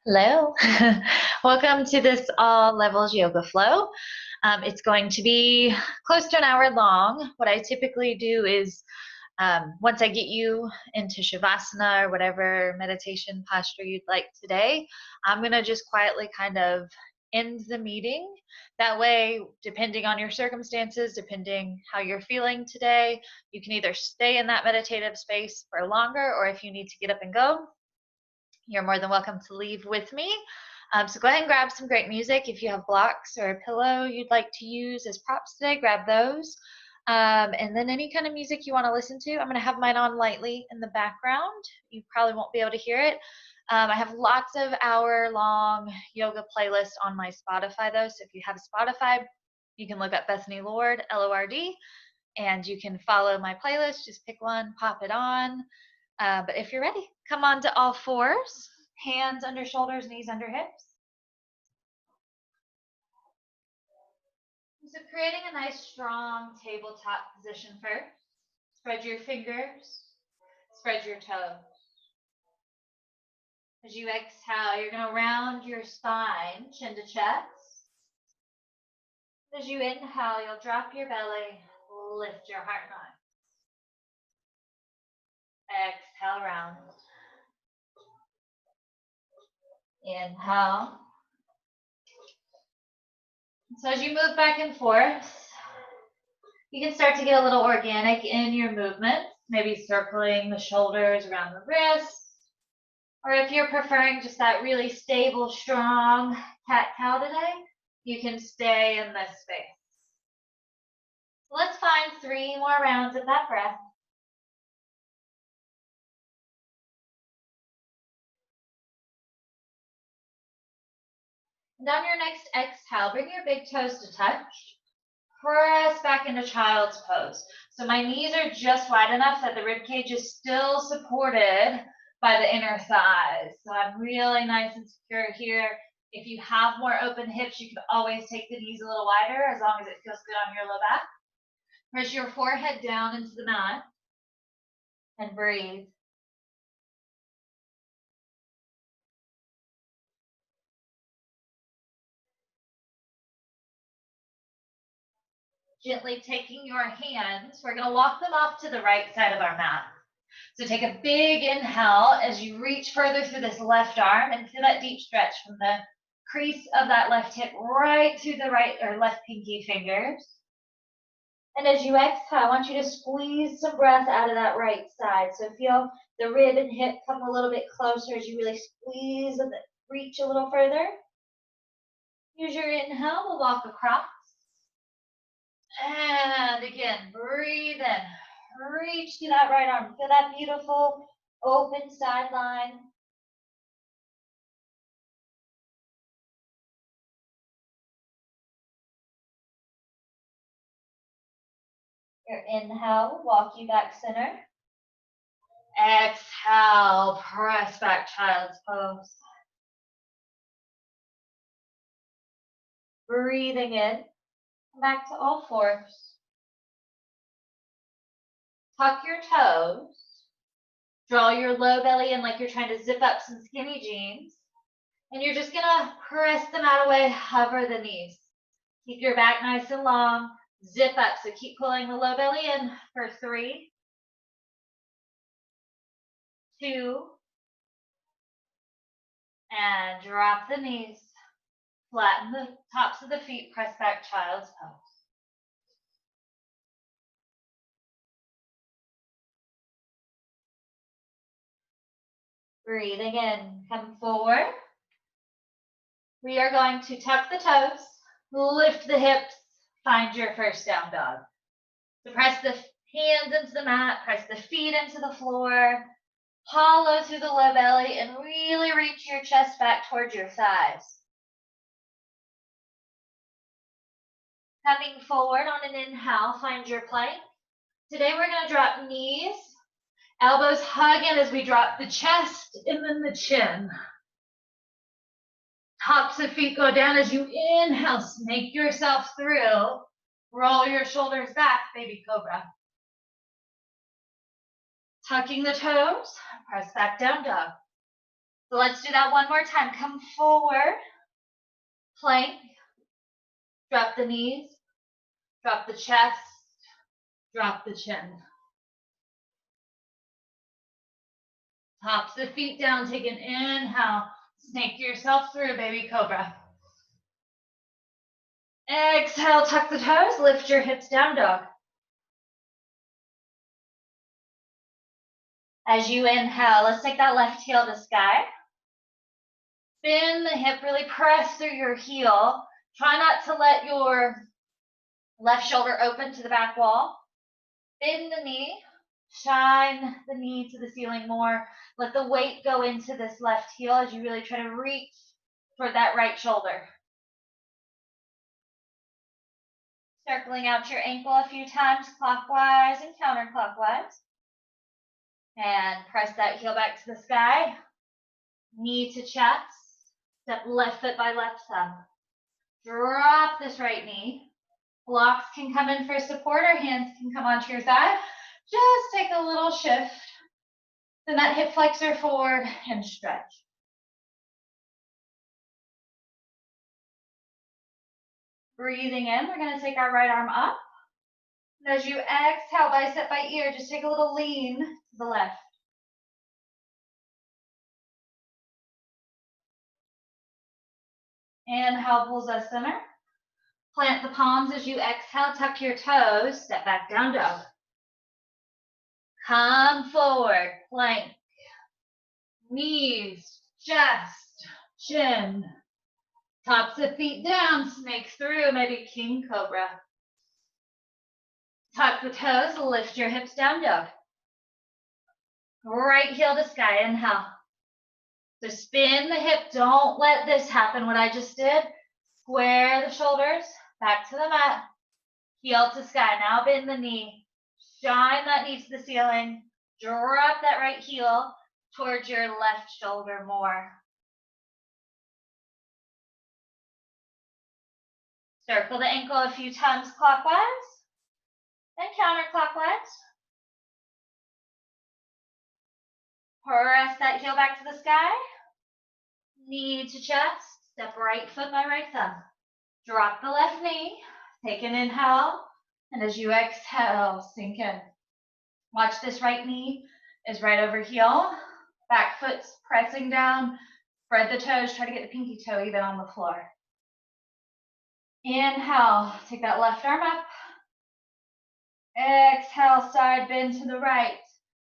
Hello. Welcome to this all levels yoga flow. It's going to be close to an hour long. What I typically do is once I get you into Shavasana or whatever meditation posture you'd like today, I'm going to just quietly kind of end the meeting. That way, depending on your circumstances, depending how you're feeling today, you can either stay in that meditative space for longer, or if you need to get up and go, you're more than welcome to leave with me. So go ahead and grab some great music. If you have blocks or a pillow you'd like to use as props today, grab those. And then any kind of music you want to listen to. I'm going to have mine on lightly in the background. You probably won't be able to hear it. I have lots of hour-long yoga playlists on my Spotify, though. So if you have Spotify, you can look up Bethany Lord, L-O-R-D, and you can follow my playlist. Just pick one, pop it on. But if you're ready, come on to all fours, hands under shoulders, knees under hips. So creating a nice strong tabletop position first. Spread your fingers, spread your toes. As you exhale, you're going to round your spine, chin to chest. As you inhale, you'll drop your belly, lift your heart and eyes. Exhale, round. Inhale. So as you move back and forth, you can start to get a little organic in your movement, maybe circling the shoulders around the wrists, or if you're preferring just that really stable, strong cat-cow today, you can stay in this space. So let's find 3 more rounds of that breath. And on your next exhale, bring your big toes to touch. Press back into child's pose. So my knees are just wide enough that the rib cage is still supported by the inner thighs. So I'm really nice and secure here. If you have more open hips, you can always take the knees a little wider as long as it feels good on your low back. Press your forehead down into the mat and breathe. Gently taking your hands, we're going to walk them off to the right side of our mat. So take a big inhale as you reach further through this left arm and feel that deep stretch from the crease of that left hip right to the right or left pinky fingers. And as you exhale, I want you to squeeze some breath out of that right side. So feel the rib and hip come a little bit closer as you really squeeze and reach a little further. Use your inhale, we'll walk across. And again, breathe in. Reach to that right arm. Feel that beautiful open sideline. Your inhale will walk you back center. Exhale, press back child's pose. Breathing in, back to all fours. Tuck your toes. Draw your low belly in like you're trying to zip up some skinny jeans. And you're just gonna press them out of the way, hover the knees. Keep your back nice and long. Zip up, so keep pulling the low belly in for 3, 2, and drop the knees. Flatten the tops of the feet, press back child's pose. Breathing in, come forward. We are going to tuck the toes, lift the hips, find your first down dog. So press the hands into the mat, press the feet into the floor, hollow through the low belly, and really reach your chest back towards your thighs. Coming forward on an inhale, find your plank. Today we're going to drop knees, elbows hug in as we drop the chest and then the chin. Tops of feet go down as you inhale, snake yourself through. Roll your shoulders back, baby cobra. Tucking the toes, press back down dog. So let's do that one more time. Come forward, plank, drop the knees, drop the chest, drop the chin. Tops the feet down, take an inhale, snake yourself through, baby cobra. Exhale, tuck the toes, lift your hips, down dog. As you inhale, let's take that left heel to sky. Spin the hip, really press through your heel. Try not to let your left shoulder open to the back wall. Bend the knee, shine the knee to the ceiling more. Let the weight go into this left heel as you really try to reach for that right shoulder. Circling out your ankle a few times, clockwise and counterclockwise. And press that heel back to the sky. Knee to chest. Step left foot by left thumb. Drop this right knee. Blocks can come in for support or hands can come onto your thigh. Just take a little shift. Then that hip flexor forward and stretch. Breathing in, we're going to take our right arm up. And as you exhale, bicep by ear, just take a little lean to the left. Inhale, pulls us center. Plant the palms as you exhale, tuck your toes, step back, down dog. Come forward, plank. Knees, chest, chin. Tops of feet down, snake through, maybe king cobra. Tuck the toes, lift your hips, down dog. Right heel to sky, inhale. So spin the hip, don't let this happen, what I just did. Square the shoulders, back to the mat. Heel to sky, now bend the knee. Shine that knee to the ceiling. Drop that right heel towards your left shoulder more. Circle the ankle a few times clockwise and counterclockwise. Press that heel back to the sky. Knee to chest. Step right foot by right thumb. Drop the left knee. Take an inhale. And as you exhale, sink in. Watch this right knee is right over heel. Back foot's pressing down. Spread the toes. Try to get the pinky toe even on the floor. Inhale. Take that left arm up. Exhale, side bend to the right.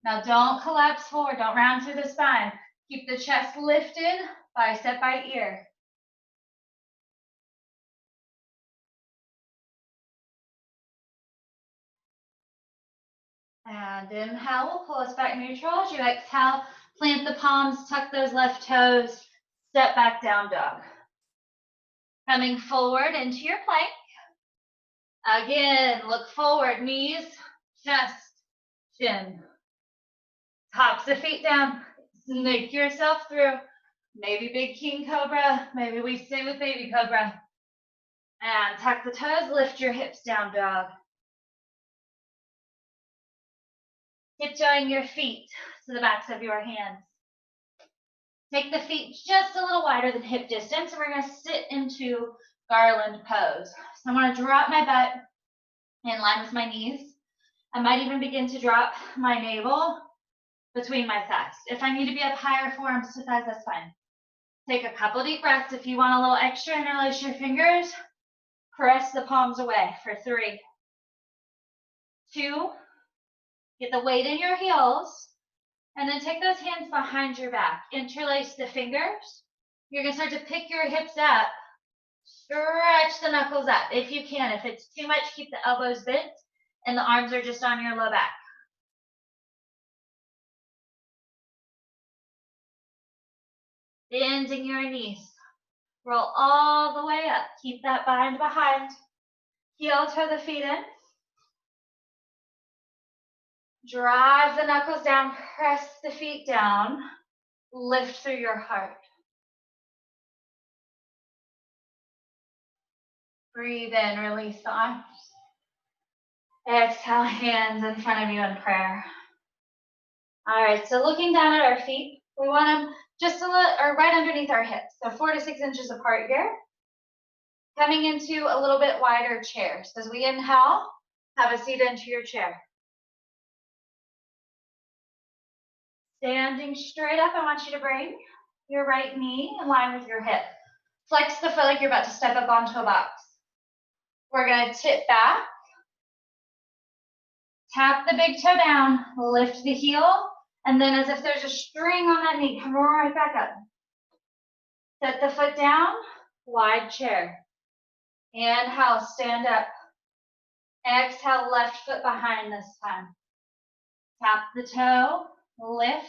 Now don't collapse forward. Don't round through the spine. Keep the chest lifted, bicep by ear. And inhale, we'll pull us back neutral. As you exhale, plant the palms, tuck those left toes, step back, down dog. Coming forward into your plank. Again, look forward, knees, chest, chin. Tops the feet down, snake yourself through. Maybe big king cobra, maybe we stay with baby cobra. And tuck the toes, lift your hips, down dog. Tiptoeing your feet to the backs of your hands. Take the feet just a little wider than hip distance, and we're going to sit into garland pose. So I'm going to drop my butt in line with my knees. I might even begin to drop my navel between my thighs. If I need to be up higher, forearms to thighs, that's fine. Take a couple deep breaths. If you want a little extra, interlace your fingers. Press the palms away for 3, 2, get the weight in your heels, and then take those hands behind your back. Interlace the fingers. You're going to start to pick your hips up. Stretch the knuckles up if you can. If it's too much, keep the elbows bent and the arms are just on your low back. Bending your knees. Roll all the way up. Keep that bind behind. Heel toe the feet in. Drive the knuckles down. Press the feet down. Lift through your heart. Breathe in. Release the arms. Exhale, hands in front of you in prayer. All right, so looking down at our feet, we want them just a little, or right underneath our hips. So 4 to 6 inches apart here. Coming into a little bit wider chair. So as we inhale, have a seat into your chair. Standing straight up, I want you to bring your right knee in line with your hip. Flex the foot like you're about to step up onto a box. We're going to tip back. Tap the big toe down, lift the heel, and then as if there's a string on that knee, come right back up. Set the foot down, wide chair. Inhale, stand up. Exhale, left foot behind this time. Tap the toe, lift,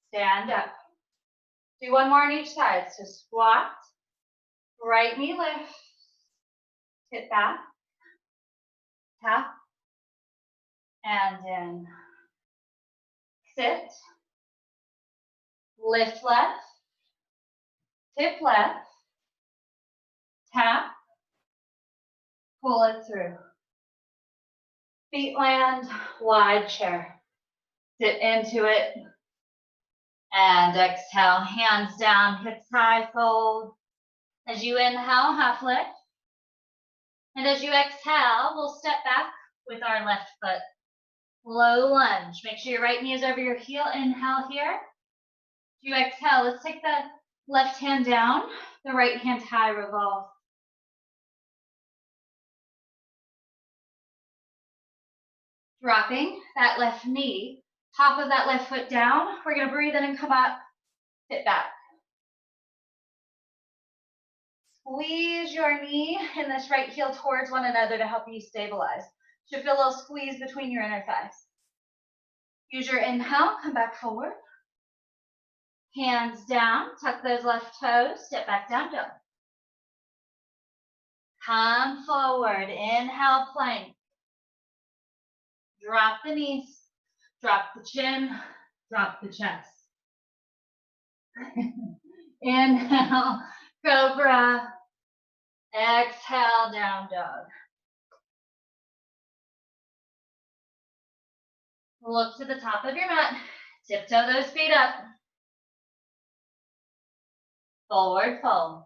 stand up. Do one more on each side. So squat, right knee lift, tip back, tap, and in. Sit, lift left, tip left, tap, pull it through. Feet land, wide chair. Sit into it. And exhale, hands down, hips high, fold. As you inhale, half lift. And as you exhale, we'll step back with our left foot. Low lunge. Make sure your right knee is over your heel. Inhale here. As you exhale, let's take the left hand down, the right hand high, revolve. Dropping that left knee, top of that left foot down. We're going to breathe in and come up, sit back. Squeeze your knee and this right heel towards one another to help you stabilize. Should feel a little squeeze between your inner thighs. Use your inhale, come back forward. Hands down, tuck those left toes, step back down dog. Come forward, inhale, plank. Drop the knees, drop the chin, drop the chest. Inhale, cobra. Exhale, down dog. Look to the top of your mat. Tiptoe those feet up. Forward fold.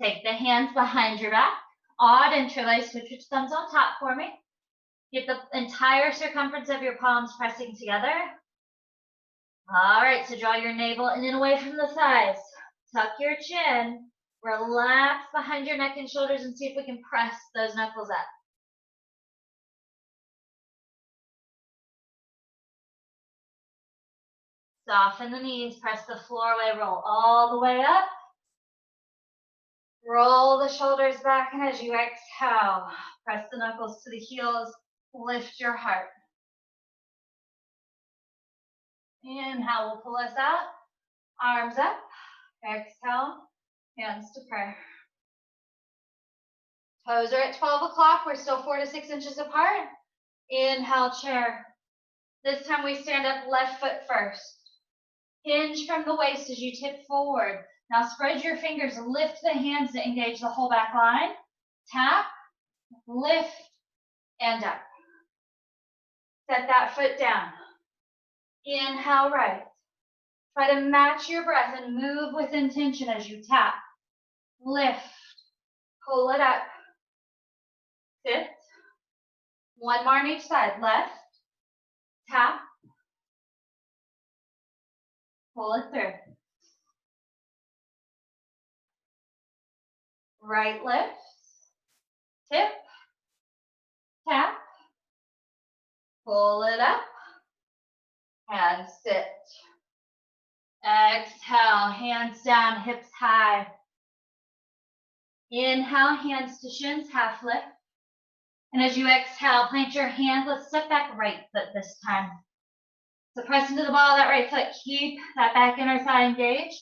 Take the hands behind your back. Odd interlace, switch your thumbs on top for me. Get the entire circumference of your palms pressing together. All right, so draw your navel in and away from the thighs. Tuck your chin. Relax behind your neck and shoulders and see if we can press those knuckles up. Soften the knees, press the floor away, roll all the way up. Roll the shoulders back, and as you exhale, press the knuckles to the heels, lift your heart. Inhale, we'll pull us out, arms up. Exhale, hands to prayer. Toes are at 12 o'clock, we're still 4 to 6 inches apart. Inhale, chair. This time we stand up, left foot first. Hinge from the waist as you tip forward. Now spread your fingers, lift the hands to engage the whole back line. Tap, lift, and up. Set that foot down. Inhale, right. Try to match your breath and move with intention as you tap, lift, pull it up, sit. One more on each side. Left, tap, pull it through. Right lift, tip, tap, pull it up, and sit. Exhale, hands down, hips high. Inhale, hands to shins, half lift. And as you exhale, plant your hands. Let's step back right foot this time. So press into the ball of that right foot. Keep that back inner thigh engaged.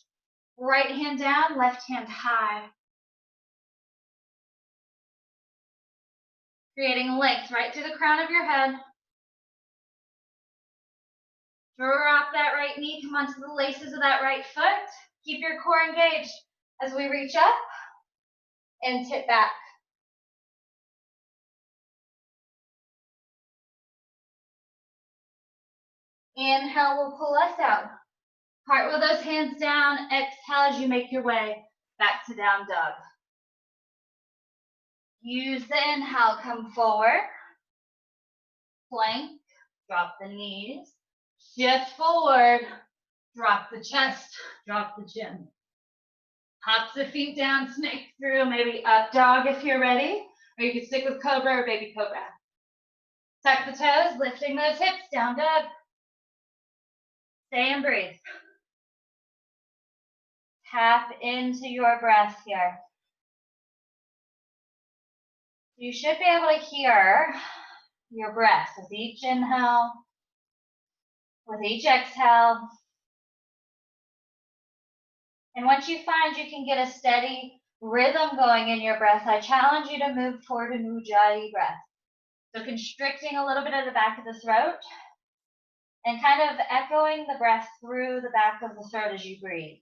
Right hand down, left hand high. Creating length right through the crown of your head. Drop that right knee, come onto the laces of that right foot. Keep your core engaged as we reach up and tip back. Inhale will pull us out. Cartwheel those hands down. Exhale as you make your way back to down dog. Use the inhale, come forward. Plank, drop the knees. Shift forward, drop the chest, drop the chin. Hop the feet down, snake through, maybe up dog if you're ready, or you can stick with cobra or baby cobra. Tuck the toes, lifting those hips, down dog. Stay and breathe. Tap into your breath here. You should be able to hear your breath with each inhale, with each exhale. And once you find you can get a steady rhythm going in your breath, I challenge you to move toward an ujjayi breath. So constricting a little bit of the back of the throat and kind of echoing the breath through the back of the throat as you breathe.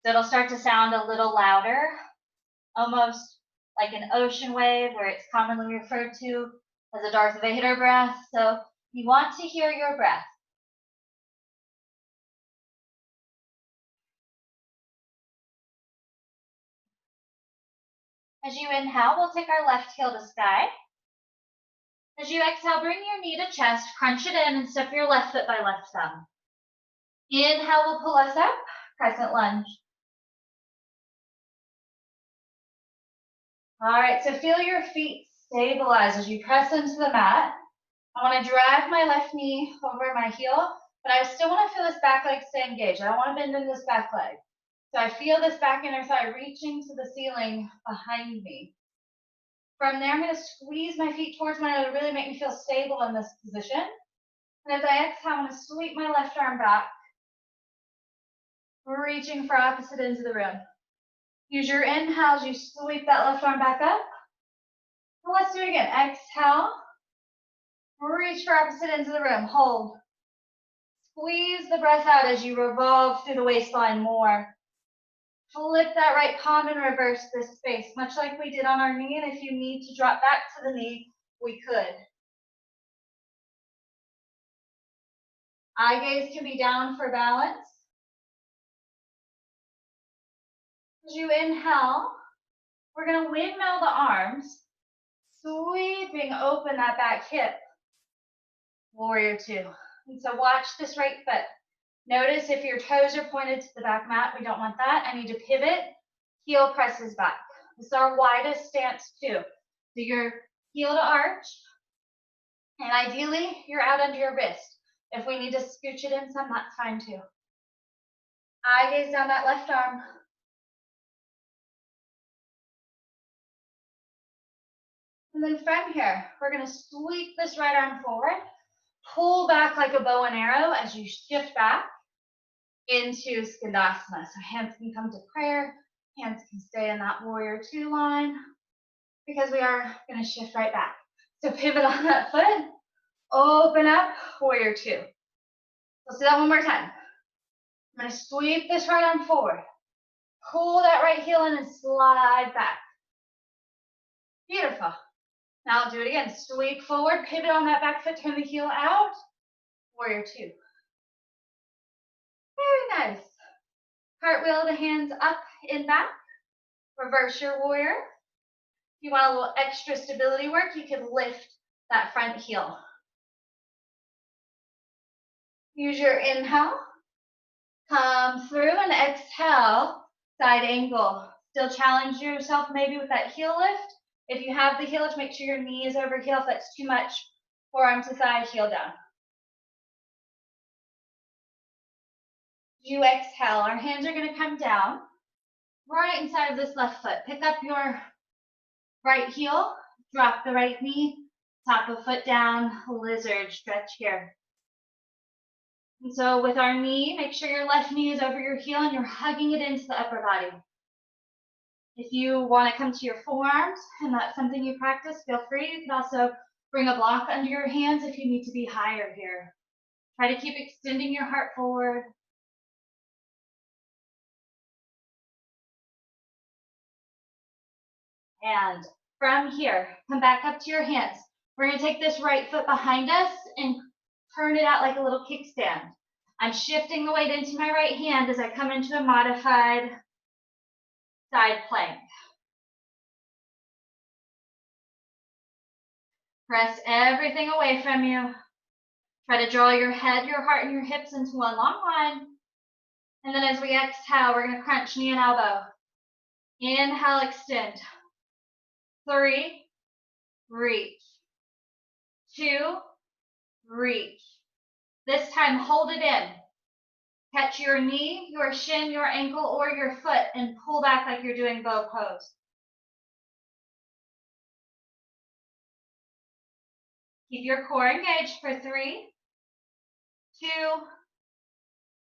So it'll start to sound a little louder, almost like an ocean wave, where it's commonly referred to as a Darth Vader breath. So you want to hear your breath. As you inhale, we'll take our left heel to sky. As you exhale, bring your knee to chest, crunch it in, and step your left foot by left thumb. Inhale will pull us up, crescent lunge. All right, so feel your feet stabilize as you press into the mat. I want to drag my left knee over my heel, but I still want to feel this back leg stay engaged. I don't want to bend in this back leg. So I feel this back inner thigh reaching to the ceiling behind me. From there, I'm going to squeeze my feet towards one another to really make me feel stable in this position. And as I exhale, I'm going to sweep my left arm back, reaching for opposite ends of the room. Use your inhale as you sweep that left arm back up. And let's do it again. Exhale. Reach for opposite ends of the room. Hold. Squeeze the breath out as you revolve through the waistline more. Flip that right palm and reverse this space, much like we did on our knee. And if you need to drop back to the knee, we could. Eye gaze can be down for balance. As you inhale, we're going to windmill the arms, sweeping open that back hip. Warrior two. And so watch this right foot. Notice if your toes are pointed to the back mat, we don't want that. I need to pivot, heel presses back. This is our widest stance too. So your heel to arch, and ideally you're out under your wrist. If we need to scooch it in some, that's fine too. Eye gaze down that left arm. And then from here, we're going to sweep this right arm forward, pull back like a bow and arrow as you shift back into Skandasana. So hands can come to prayer, hands can stay in that warrior two line, because we are going to shift right back. So pivot on that foot, open up, warrior two. Let's do that one more time. I'm going to sweep this right arm forward, pull that right heel in and slide back. Beautiful. Now I'll do it again. Sweep forward, pivot on that back foot, turn the heel out, warrior two. Very nice. Cartwheel the hands up and back. Reverse your warrior. If you want a little extra stability work, you can lift that front heel. Use your inhale. Come through and exhale, side angle. Still challenge yourself maybe with that heel lift. If you have the heel lift, make sure your knee is over heel. If that's too much, forearm to thigh, heel down. You exhale, our hands are going to come down right inside of this left foot. Pick up your right heel, drop the right knee, tap the foot down, lizard stretch here. And so with our knee, make sure your left knee is over your heel and you're hugging it into the upper body. If you want to come to your forearms and that's something you practice, feel free. You can also bring a block under your hands if you need to be higher here. Try to keep extending your heart forward. And from here, come back up to your hands. We're going to take this right foot behind us and turn it out like a little kickstand. I'm shifting the weight into my right hand as I come into a modified side plank. Press everything away from you. Try to draw your head, your heart, and your hips into one long line. And then as we exhale, we're going to crunch knee and elbow. Inhale, extend. 3, reach. 2, reach. This time, hold it in. Catch your knee, your shin, your ankle, or your foot and pull back like you're doing bow pose. Keep your core engaged for 3, 2,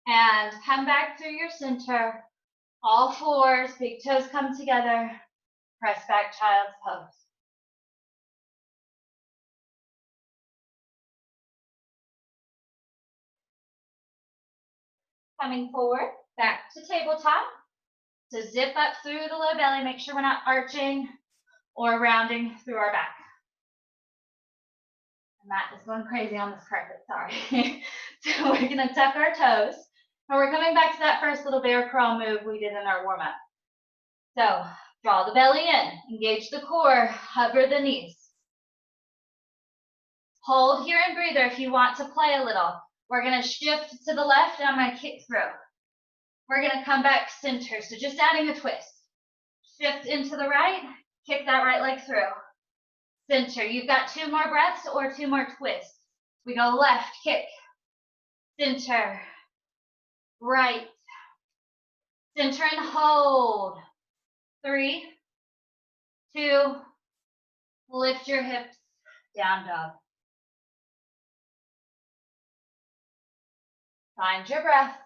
and come back through your center. All fours, big toes come together. Press back, child's pose. Coming forward, back to tabletop. So zip up through the low belly. Make sure we're not arching or rounding through our back. The mat is going crazy on this carpet, sorry. So we're gonna tuck our toes. And we're coming back to that first little bear crawl move we did in our warm-up. So draw the belly in, engage the core, hover the knees. Hold here and breather if you want to play a little. We're gonna shift to the left and I'm gonna kick through. We're gonna come back center, so just adding a twist. Shift into the right, kick that right leg through. Center, you've got 2 more breaths or 2 more twists. We go left, kick, center, right, center and hold. 3, 2, lift your hips, down dog. Find your breath.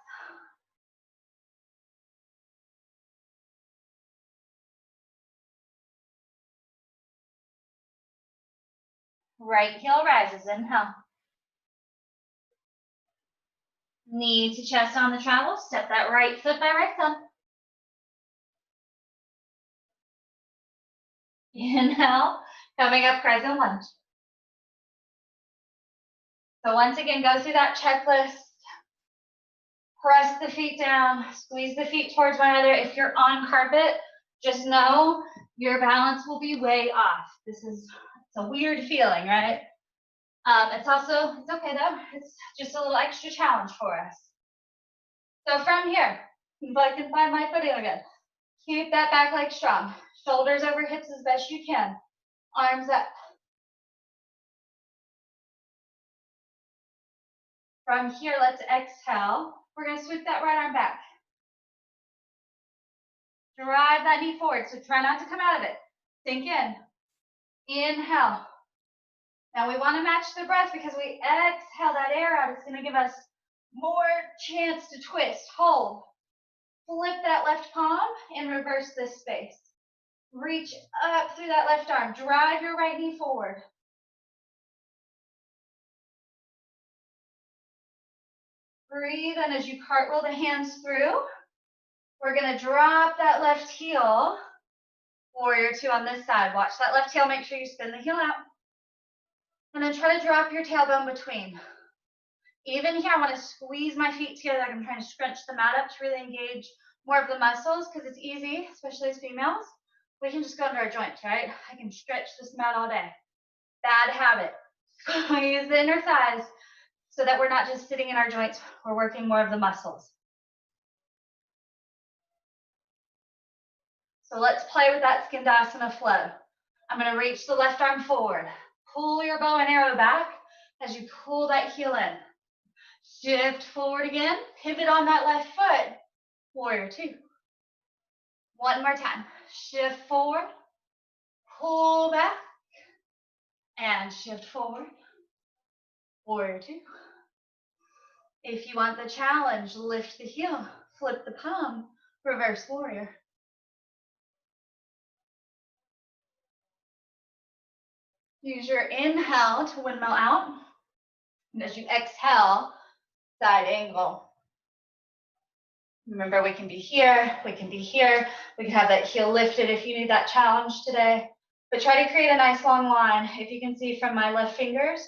Right heel rises, inhale. Knee to chest on the travel, step that right foot by right thumb. Inhale, coming up crescent lunge. So once again, go through that checklist. Press the feet down, squeeze the feet towards one another. If you're on carpet, just know your balance will be way off. It's a weird feeling, right? It's okay though. It's just a little extra challenge for us. So from here, if I can find my footing again, keep that back leg strong. Shoulders over hips as best you can. Arms up. From here, let's exhale. We're going to sweep that right arm back. Drive that knee forward, so try not to come out of it. Sink in. Inhale. Now we want to match the breath because we exhale that air out. It's going to give us more chance to twist. Hold. Flip that left palm and reverse this space. Reach up through that left arm. Drive your right knee forward. Breathe in as you cartwheel the hands through. We're going to drop that left heel. Warrior 2 on this side. Watch that left heel. Make sure you spin the heel out. And then try to drop your tailbone between. Even here, I want to squeeze my feet together. Like I'm trying to scrunch the mat up to really engage more of the muscles because it's easy, especially as females. We can just go under our joints, right? I can stretch this mat all day. Bad habit. Squeeze the inner thighs so that we're not just sitting in our joints. We're working more of the muscles. So let's play with that Skandasana flow. I'm going to reach the left arm forward. Pull your bow and arrow back as you pull that heel in. Shift forward again. Pivot on that left foot. Warrior 2. One more time. Shift forward. Pull back. And shift forward. Warrior 2. If you want the challenge, lift the heel. Flip the palm. Reverse warrior. Use your inhale to windmill out. And as you exhale, side angle. Remember, we can be here, we can be here. We can have that heel lifted if you need that challenge today. But try to create a nice long line. If you can see from my left fingers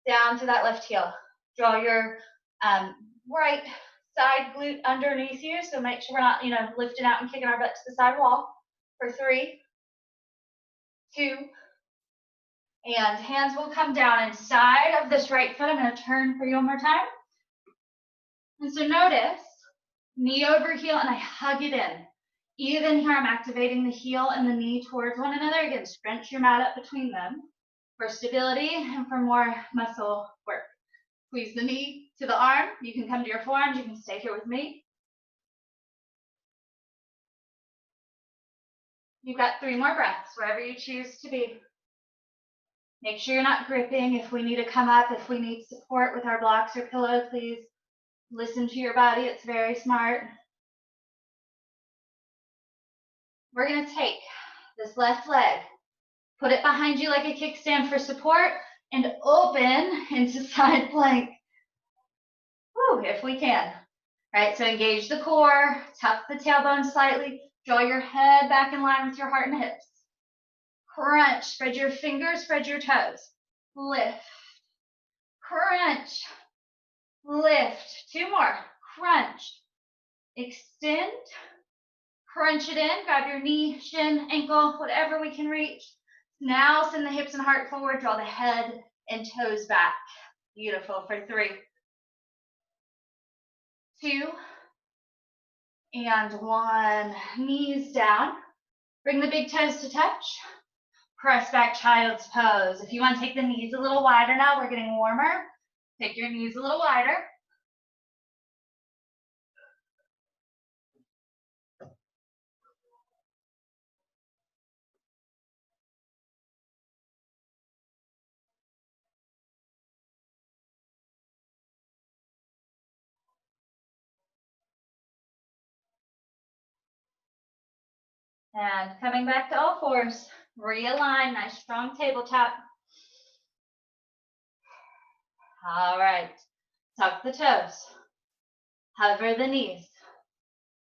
down to that left heel. Draw your right side glute underneath you, so make sure we're not, lifting out and kicking our butt to the side wall. For 3, 2, and hands will come down inside of this right foot. I'm going to turn for you one more time. And so notice, knee over heel, and I hug it in. Even here, I'm activating the heel and the knee towards one another. Again, scrunch your mat up between them for stability and for more muscle work. Squeeze the knee to the arm. You can come to your forearms. You can stay here with me. You've got 3 more breaths, wherever you choose to be. Make sure you're not gripping. If we need to come up, if we need support with our blocks or pillow, please listen to your body. It's very smart. We're going to take this left leg, put it behind you like a kickstand for support, and open into side plank. Whew, if we can. Right, so engage the core, tuck the tailbone slightly, draw your head back in line with your heart and hips. Crunch, spread your fingers, spread your toes. Lift, crunch, lift. 2 more, crunch, extend, crunch it in, grab your knee, shin, ankle, whatever we can reach. Now send the hips and heart forward, draw the head and toes back. Beautiful. For 3, 2, and 1. Knees down. Bring the big toes to touch. Press back, child's pose. If you want to take the knees a little wider now, we're getting warmer. Take your knees a little wider. And coming back to all fours. Realign, nice strong tabletop. All right, tuck the toes. Hover the knees.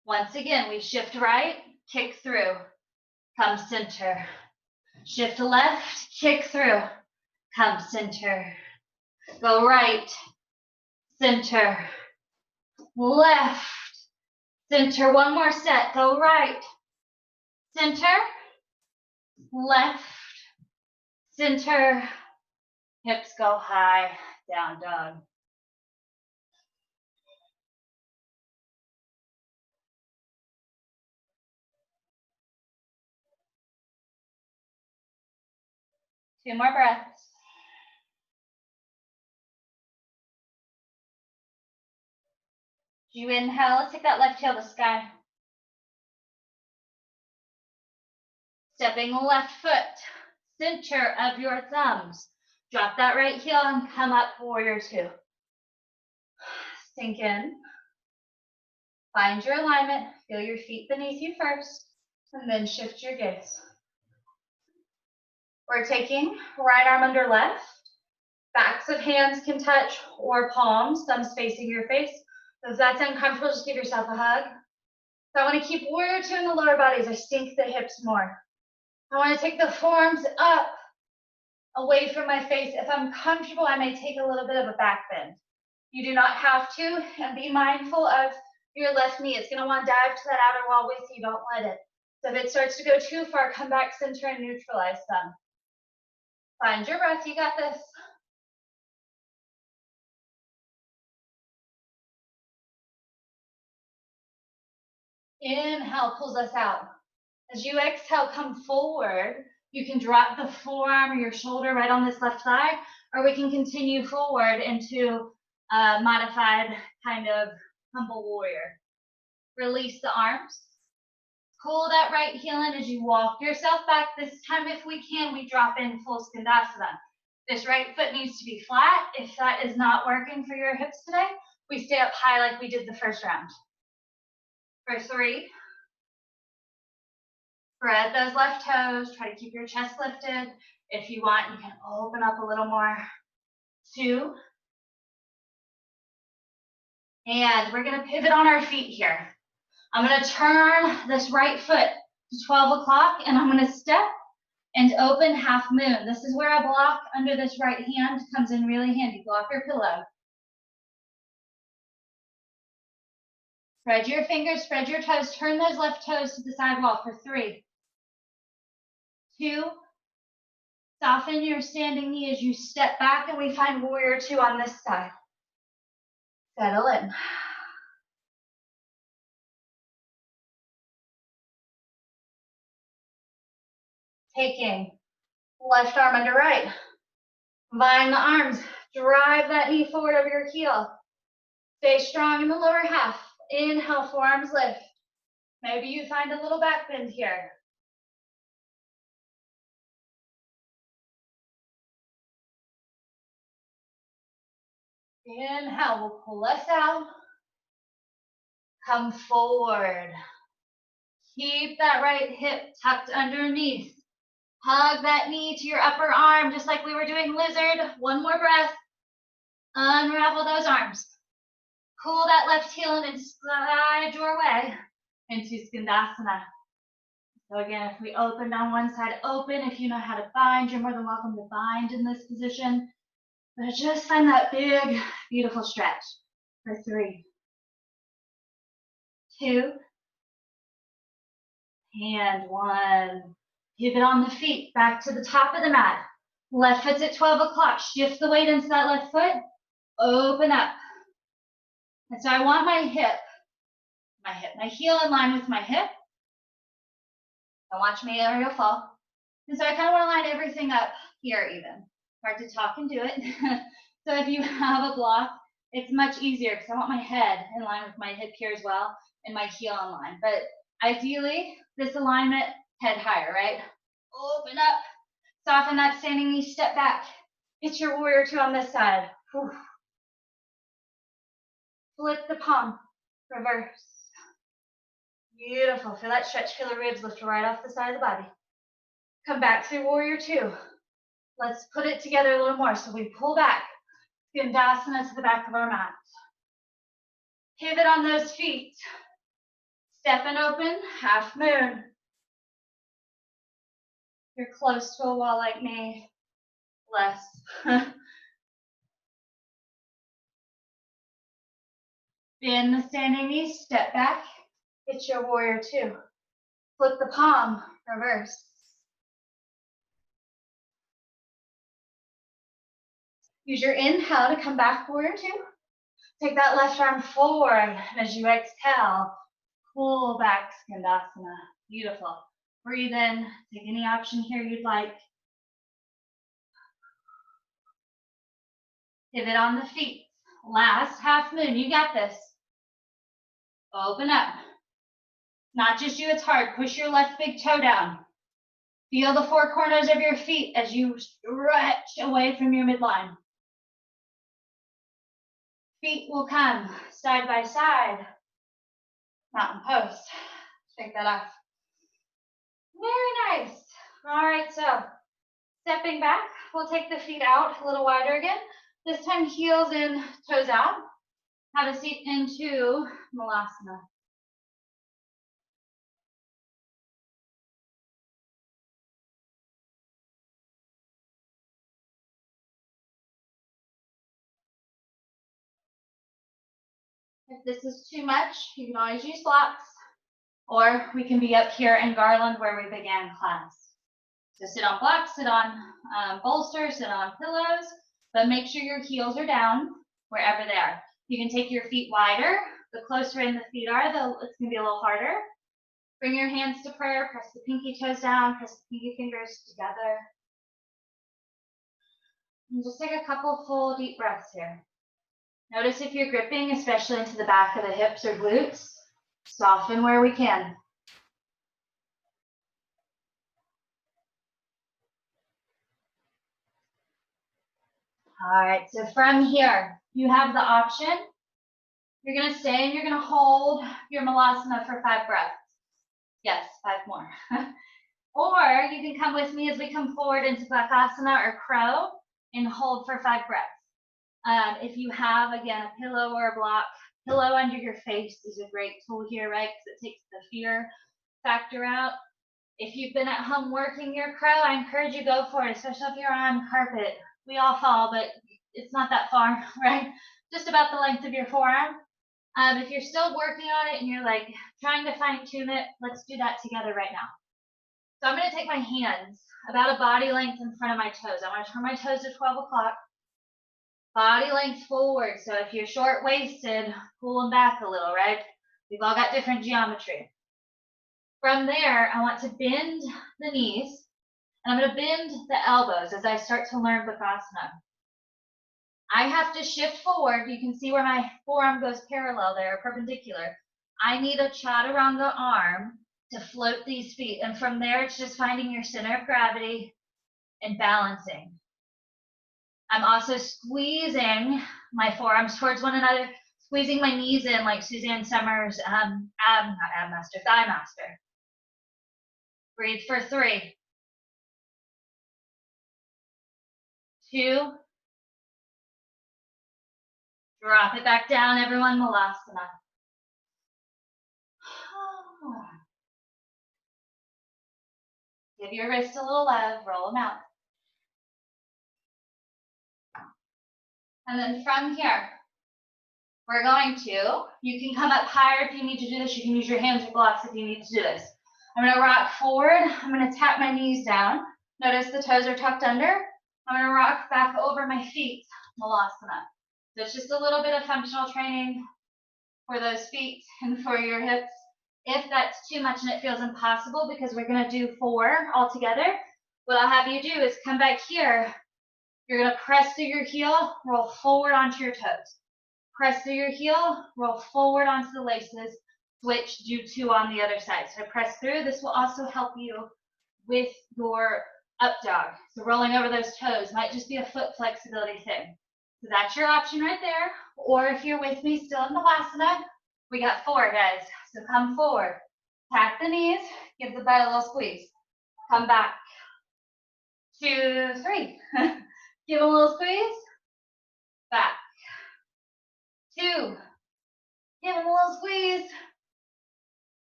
Once again, we shift right, kick through, come center. Shift left, kick through, come center. Go right, center, left, center. One more set, go right, center, left, center, hips go high, down dog. Two more breaths. As you inhale, let's take that left heel to the sky. Stepping left foot, center of your thumbs. Drop that right heel and come up, warrior 2. Sink in. Find your alignment. Feel your feet beneath you first, and then shift your gaze. We're taking right arm under left. Backs of hands can touch or palms, thumbs facing your face. So if that's uncomfortable, just give yourself a hug. So I want to keep warrior 2 in the lower body as I sink the hips more. I want to take the forearms up, away from my face. If I'm comfortable, I may take a little bit of a back bend. You do not have to, and be mindful of your left knee. It's going to want to dive to that outer wall with you. Don't let it. So if it starts to go too far, come back center and neutralize them. Find your breath. You got this. Inhale pulls us out. As you exhale, come forward. You can drop the forearm or your shoulder right on this left thigh, or we can continue forward into a modified kind of humble warrior. Release the arms. Pull that right heel in as you walk yourself back. This time, if we can, we drop in full skandasana. This right foot needs to be flat. If that is not working for your hips today, we stay up high like we did the first round. For 3, spread those left toes. Try to keep your chest lifted. If you want, you can open up a little more. 2. And we're going to pivot on our feet here. I'm going to turn this right foot to 12 o'clock, and I'm going to step and open half moon. This is where a block under this right hand comes in really handy. Block or pillow. Spread your fingers, spread your toes, turn those left toes to the side wall for 3, 2, soften your standing knee as you step back, and we find warrior 2 on this side. Settle in. Taking left arm under right. Combine the arms, drive that knee forward over your heel. Stay strong in the lower half. Inhale, forearms lift. Maybe you find a little back bend here. Inhale, we'll pull us out. Come forward. Keep that right hip tucked underneath. Hug that knee to your upper arm, just like we were doing lizard. One more breath. Unravel those arms. Pull that left heel in and slide your way into Skandasana. So again, if we open on one side, open. If you know how to bind, you're more than welcome to bind in this position. But just find that big, beautiful stretch for 3, 2, and 1. Pivot on the feet, back to the top of the mat. Left foot's at 12 o'clock. Shift the weight into that left foot. Open up. And so I want my heel in line with my hip. Don't watch me or you'll fall. And so I kind of want to line everything up here even. Hard to talk and do it. So if you have a block, it's much easier because I want my head in line with my hip here as well and my heel in line. But ideally, this alignment, head higher, right? Open up, soften that standing knee, step back. Get your warrior 2 on this side. Whew. Flip the palm, reverse. Beautiful. Feel that stretch, feel the ribs lift right off the side of the body. Come back through warrior 2. Let's put it together a little more. So we pull back, Skandasana to the back of our mat. Pivot on those feet. Step and open, half moon. You're close to a wall like me, less. Bend the standing knee, step back, get your warrior 2. Flip the palm, reverse. Use your inhale to come back, warrior 2. Take that left arm forward, and as you exhale, pull back, Skandasana. Beautiful. Breathe in, take any option here you'd like. Pivot on the feet. Last half moon, you got this. Open up. Not just you, it's hard. Push your left big toe down. Feel the 4 corners of your feet as you stretch away from your midline. Feet will come side by side. Mountain pose. Shake that off. Very nice. All right, so stepping back, we'll take the feet out a little wider again. This time heels in, toes out. Have a seat into Malasana. If this is too much, you can always use blocks, or we can be up here in garland where we began class. So sit on blocks, sit on bolsters, sit on pillows, but make sure your heels are down wherever they are. You can take your feet wider. The closer in the feet are, it's going to be a little harder. Bring your hands to prayer, press the pinky toes down, press the pinky fingers together. And just take a couple full deep breaths here. Notice if you're gripping, especially into the back of the hips or glutes, soften where we can. All right, so from here, you have the option. You're going to stay and you're going to hold your Malasana for 5 breaths. Yes, 5 more. Or you can come with me as we come forward into Bakasana or crow and hold for 5 breaths. If you have, again, a pillow or a block, pillow under your face is a great tool here, right? Because it takes the fear factor out. If you've been at home working your crow, I encourage you go for it, especially if you're on carpet. We all fall, but it's not that far, right? Just about the length of your forearm. If you're still working on it and you're like trying to fine tune it, let's do that together right now. So I'm going to take my hands about a body length in front of my toes. I want to turn my toes to 12 o'clock. Body length forward. So if you're short-waisted, pull them back a little, right? We've all got different geometry. From there, I want to bend the knees, and I'm going to bend the elbows as I start to learn Bakasana. I have to shift forward. You can see where my forearm goes parallel there, perpendicular. I need a chaturanga arm to float these feet. And from there, it's just finding your center of gravity and balancing. I'm also squeezing my forearms towards one another, squeezing my knees in like Suzanne Summers, thigh master. Breathe for 3, 2, drop it back down, everyone, Malasana. Give your wrists a little love, roll them out. And then from here, we're going to, you can come up higher if you need to do this. You can use your hands or blocks if you need to do this. I'm going to rock forward. I'm going to tap my knees down. Notice the toes are tucked under. I'm going to rock back over my feet, Malasana. So it's just a little bit of functional training for those feet and for your hips. If that's too much and it feels impossible, because we're going to do 4 all together, what I'll have you do is come back here. You're going to press through your heel, roll forward onto your toes. Press through your heel, roll forward onto the laces, switch, do 2 on the other side. So press through. This will also help you with your up dog. So rolling over those toes might just be a foot flexibility thing. So that's your option right there. Or if you're with me still in Malasana, we got 4, guys. So come forward, tap the knees, give the butt a little squeeze. Come back. 2, 3. Give a little squeeze. Back. 2. Give them a little squeeze.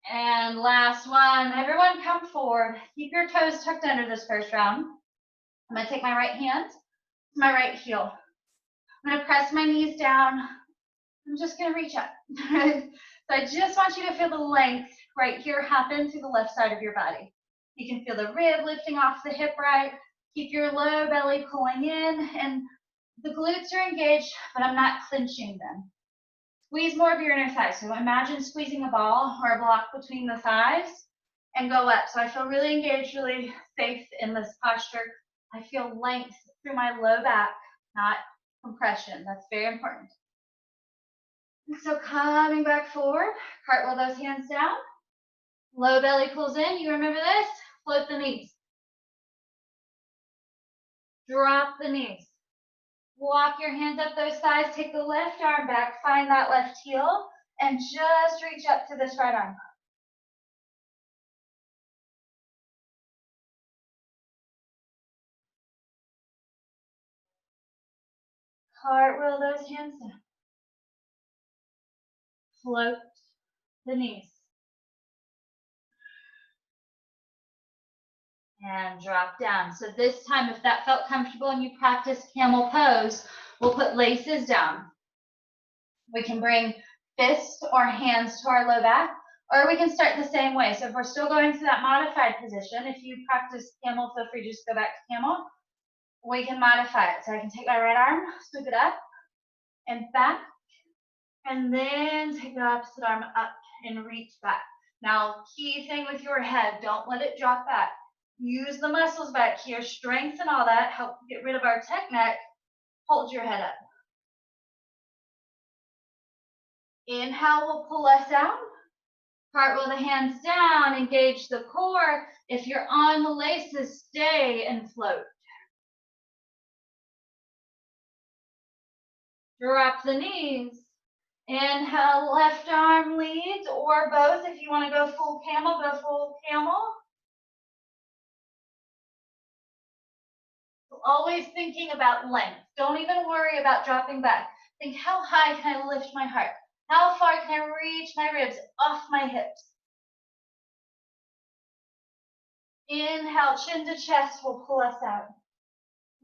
And last one. Everyone come forward. Keep your toes tucked under this first round. I'm going to take my right hand to my right heel. I'm going to press my knees down. I'm just going to reach up. So I just want you to feel the length right here happen to the left side of your body. You can feel the rib lifting off the hip right. Keep your low belly pulling in, and the glutes are engaged, but I'm not clenching them. Squeeze more of your inner thighs. So imagine squeezing a ball or a block between the thighs and go up. So I feel really engaged, really safe in this posture. I feel length through my low back, not compression. That's very important. So coming back forward, cartwheel those hands down. Low belly pulls in. You remember this? Float the knees. Drop the knees. Walk your hands up those thighs. Take the left arm back. Find that left heel. And just reach up to this right arm. Cartwheel those hands down. Float the knees. And drop down. So this time, if that felt comfortable and you practice camel pose, we'll put laces down. We can bring fists or hands to our low back, or we can start the same way. So if we're still going to that modified position, if you practice camel, feel free to just go back to camel. We can modify it. So I can take my right arm, sweep it up and back, and then take the opposite arm up and reach back. Now, key thing with your head, don't let it drop back. Use the muscles back here, strengthen all that, help get rid of our tech neck. Hold your head up. Inhale will pull us out. Cartwheel the hands down, engage the core. If you're on the laces, stay and float. Drop the knees. Inhale, left arm leads, or both. If you want to go full camel, go full camel. Always thinking about length. Don't even worry about dropping back. Think, how high can I lift my heart? How far can I reach my ribs off my hips? Inhale, chin to chest will pull us out.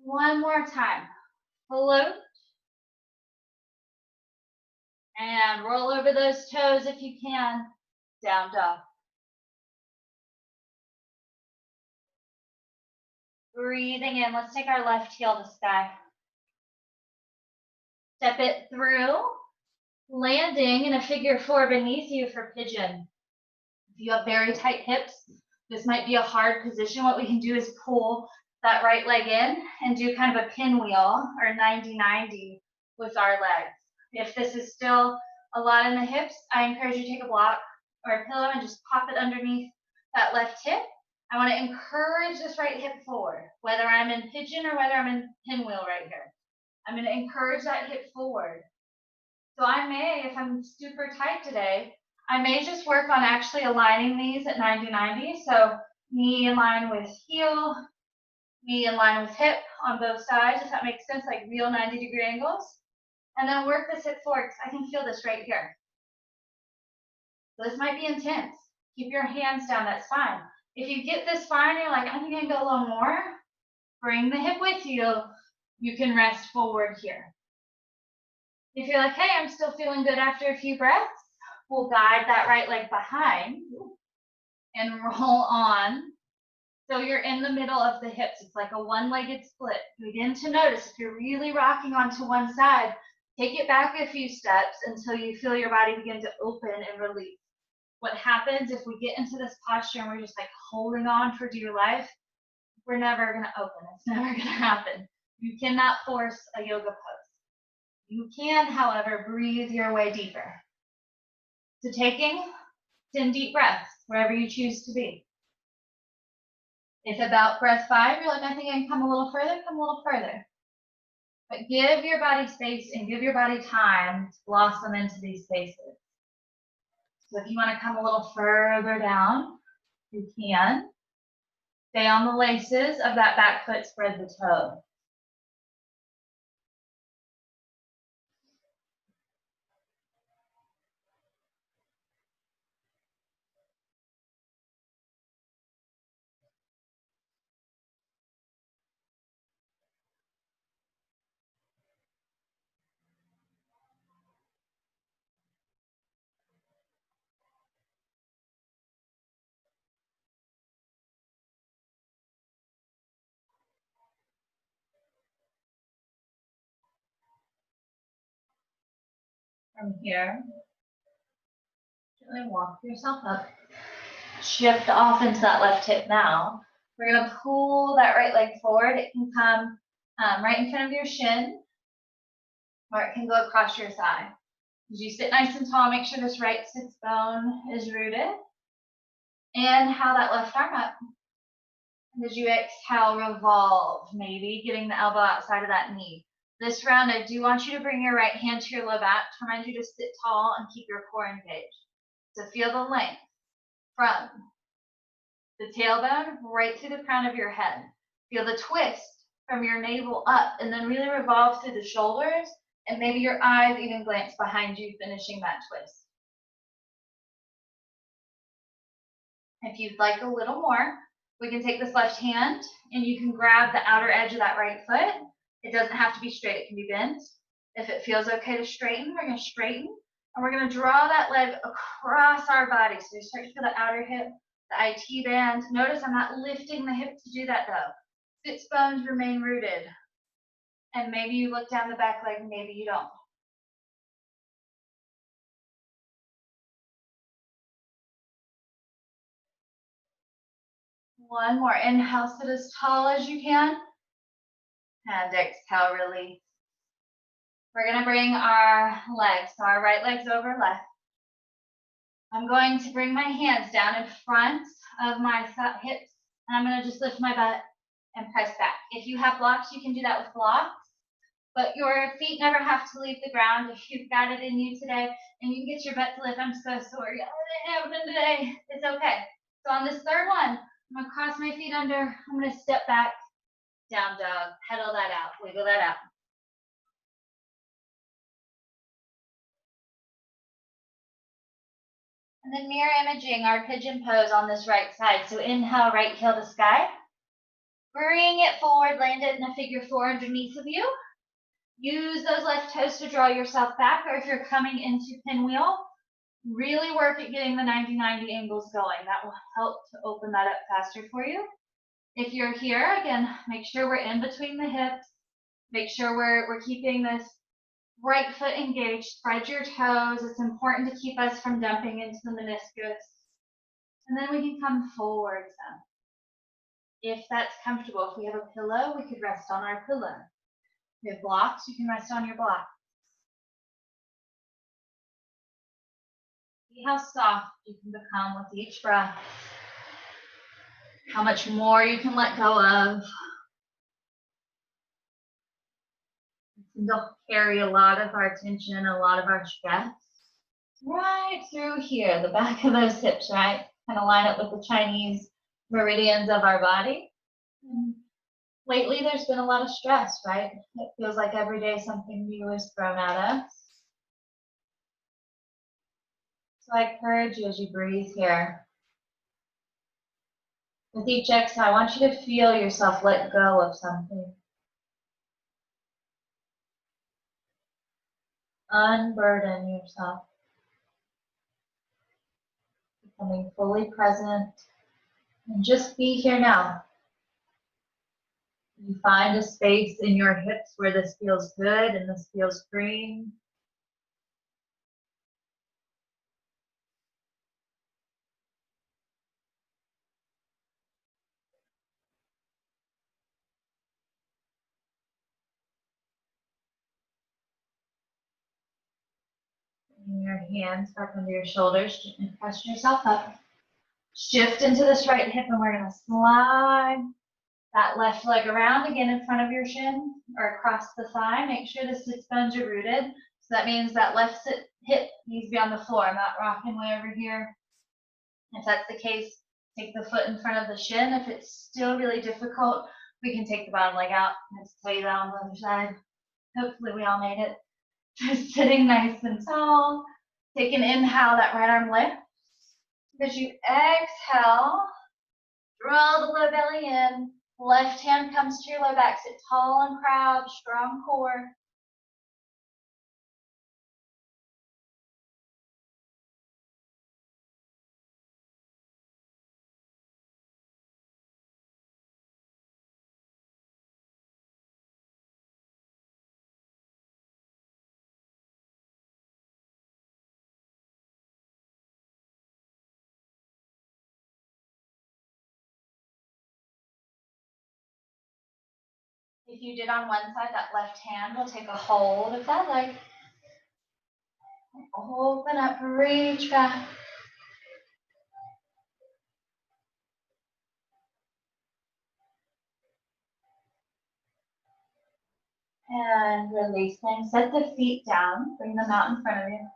One more time. Float And roll over those toes if you can. Down dog. Breathing in. Let's take our left heel to sky. Step it through, landing in a figure four beneath you for pigeon. If you have very tight hips, this might be a hard position. What we can do is pull that right leg in and do kind of a pinwheel or 90-90 with our legs. If this is still a lot in the hips, I encourage you to take a block or a pillow and just pop it underneath that left hip. I want to encourage this right hip forward, whether I'm in pigeon or whether I'm in pinwheel right here. I'm going to encourage that hip forward. So I may, if I'm super tight today, I may just work on actually aligning these at 90-90. So knee in line with heel, knee in line with hip on both sides, if that makes sense, like real 90-degree angles. And then work this hip forward, because I can feel this right here. So this might be intense. Keep your hands down, that's fine. If you get this far and you're like, I'm going to go a little more, bring the hip with you. You can rest forward here. If you're like, hey, I'm still feeling good after a few breaths, we'll guide that right leg behind and roll on. So you're in the middle of the hips. It's like a one-legged split. Begin to notice if you're really rocking onto one side, take it back a few steps until you feel your body begin to open and release. What happens if we get into this posture and we're just like holding on for dear life, we're never going to open. It's never going to happen. You cannot force a yoga pose. You can, however, breathe your way deeper. So taking 10 deep breaths, wherever you choose to be. If about breath 5, you're like, I think I can come a little further, come a little further. But give your body space and give your body time to blossom into these spaces. So if you want to come a little further down, you can. Stay on the laces of that back foot, spread the toe. From here, gently walk yourself up. Shift off into that left hip now. We're going to pull that right leg forward. It can come right in front of your shin, or it can go across your thigh. As you sit nice and tall, make sure this right sits bone is rooted. Inhale that left arm up. And as you exhale, revolve, maybe getting the elbow outside of that knee. This round, I do want you to bring your right hand to your low back to remind you to sit tall and keep your core engaged. So feel the length from the tailbone right through the crown of your head. Feel the twist from your navel up, and then really revolve through the shoulders, and maybe your eyes even glance behind you, finishing that twist. If you'd like a little more, we can take this left hand and you can grab the outer edge of that right foot. It doesn't have to be straight, it can be bent. If it feels okay to straighten, we're going to straighten, and we're going to draw that leg across our body. So you start to feel the outer hip, the IT band. Notice I'm not lifting the hip to do that though. Sits bones remain rooted. And maybe you look down the back leg, maybe you don't. One more. Inhale, sit as tall as you can. And exhale, release. We're going to bring our legs, so our right leg's over left. I'm going to bring my hands down in front of my hips, and I'm going to just lift my butt and press back. If you have blocks, you can do that with blocks, but your feet never have to leave the ground. If you've got it in you today and you can get your butt to lift, I'm so sorry. Oh, it didn't happen today. It's okay. So on this third one, I'm going to cross my feet under. I'm going to step back, down dog, pedal that out, wiggle that out. And then mirror imaging our pigeon pose on this right side. So inhale, right heel to sky. Bring it forward, land it in a figure four underneath of you. Use those left toes to draw yourself back, or if you're coming into pinwheel, really work at getting the 90-90 angles going. That will help to open that up faster for you. If you're here, again, make sure we're in between the hips. Make sure we're keeping this right foot engaged. Spread your toes. It's important to keep us from dumping into the meniscus. And then we can come forwards. If that's comfortable, if we have a pillow, we could rest on our pillow. If we have blocks, you can rest on your block. See how soft you can become with each breath. How much more you can let go of. They'll carry a lot of our tension, a lot of our stress. Right through here, the back of those hips, right? Kind of line up with the Chinese meridians of our body. And lately, there's been a lot of stress, right? It feels like every day something new is thrown at us. So I encourage you as you breathe here. With each exhale, I want you to feel yourself let go of something. Unburden yourself. Becoming fully present. And just be here now. You find a space in your hips where this feels good and this feels freeing. Bring your hands back under your shoulders and press yourself up. Shift into this right hip and we're going to slide that left leg around again in front of your shin or across the thigh. Make sure the sits bones are rooted. So that means that left hip needs to be on the floor. I'm not rocking way over here. If that's the case, take the foot in front of the shin. If it's still really difficult, we can take the bottom leg out. Let's tell you that on the other side. Hopefully we all made it. Just sitting nice and tall. Take an inhale, that right arm lifts. As you exhale, draw the low belly in. Left hand comes to your low back. Sit tall and proud, strong core. If you did on one side, that left hand will take a hold of that leg. Open up, reach back. And release things. Set the feet down. Bring them out in front of you.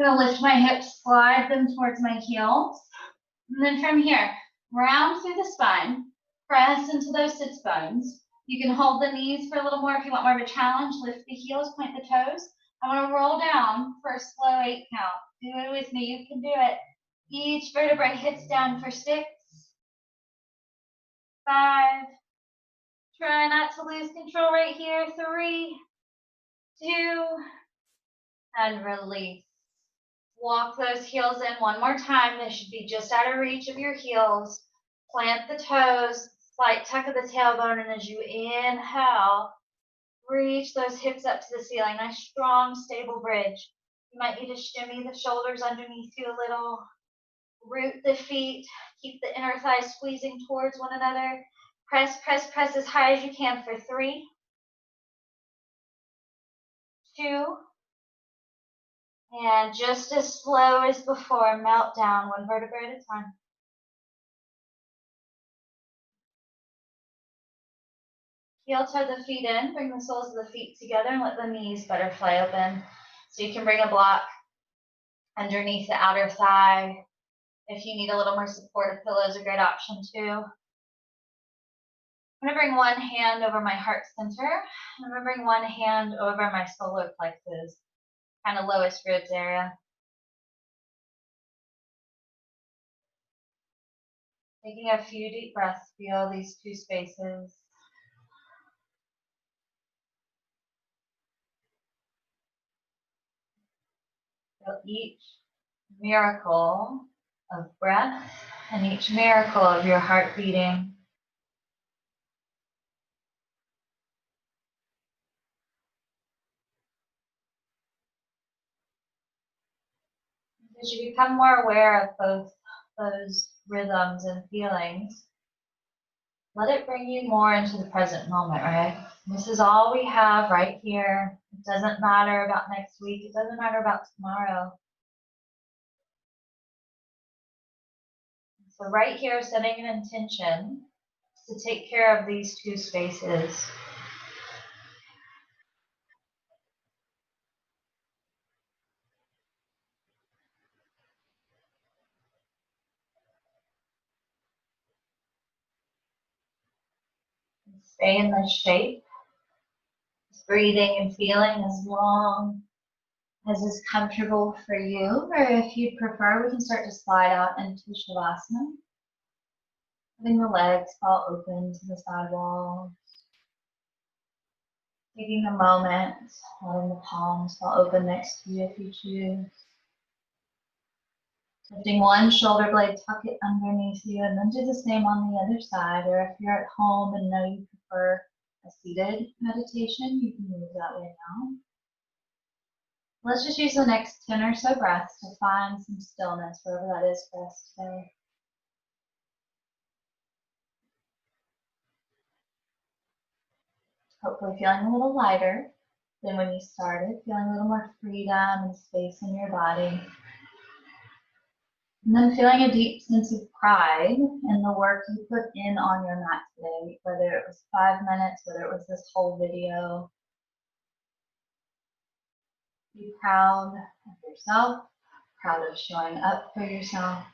I'm going to lift my hips, slide them towards my heels. And then from here, round through the spine. Press into those sits bones. You can hold the knees for a little more if you want more of a challenge. Lift the heels, point the toes. I want to roll down for a slow 8 count. Do it with me. You can do it. Each vertebrae hits down for 6, 5. Try not to lose control right here. 3, 2, and release. Walk those heels in one more time. They should be just out of reach of your heels. Plant the toes, slight tuck of the tailbone, and as you inhale, reach those hips up to the ceiling. Nice, strong, stable bridge. You might need to shimmy the shoulders underneath you a little. Root the feet. Keep the inner thighs squeezing towards one another. Press, press, press as high as you can for 3, 2, and just as slow as before, melt down one vertebrae at a time. Heel toe the feet in, bring the soles of the feet together and let the knees butterfly open. So you can bring a block underneath the outer thigh. If you need a little more support, a pillow is a great option too. I'm going to bring one hand over my heart center. I'm going to bring one hand over my solar plexus, kind of lowest ribs area. Taking a few deep breaths, feel these two spaces. Feel each miracle of breath and each miracle of your heart beating. As you become more aware of both those rhythms and feelings, let it bring you more into the present moment, right? This is all we have right here. It doesn't matter about next week. It doesn't matter about tomorrow. So right here, setting an intention to take care of these two spaces. Stay in this shape. Breathing and feeling as long as is comfortable for you, or if you prefer, we can start to slide out into Shavasana. Letting the legs fall open to the side wall. Taking a moment, letting the palms fall open next to you if you choose. Lifting one shoulder blade, tuck it underneath you, and then do the same on the other side. Or if you're at home and know you prefer a seated meditation, you can move that way now. Let's just use the next 10 or so breaths to find some stillness wherever that is for us today. Hopefully feeling a little lighter than when you started, feeling a little more freedom and space in your body. And then feeling a deep sense of pride in the work you put in on your mat today, whether it was 5 minutes, whether it was this whole video. Be proud of yourself, proud of showing up for yourself.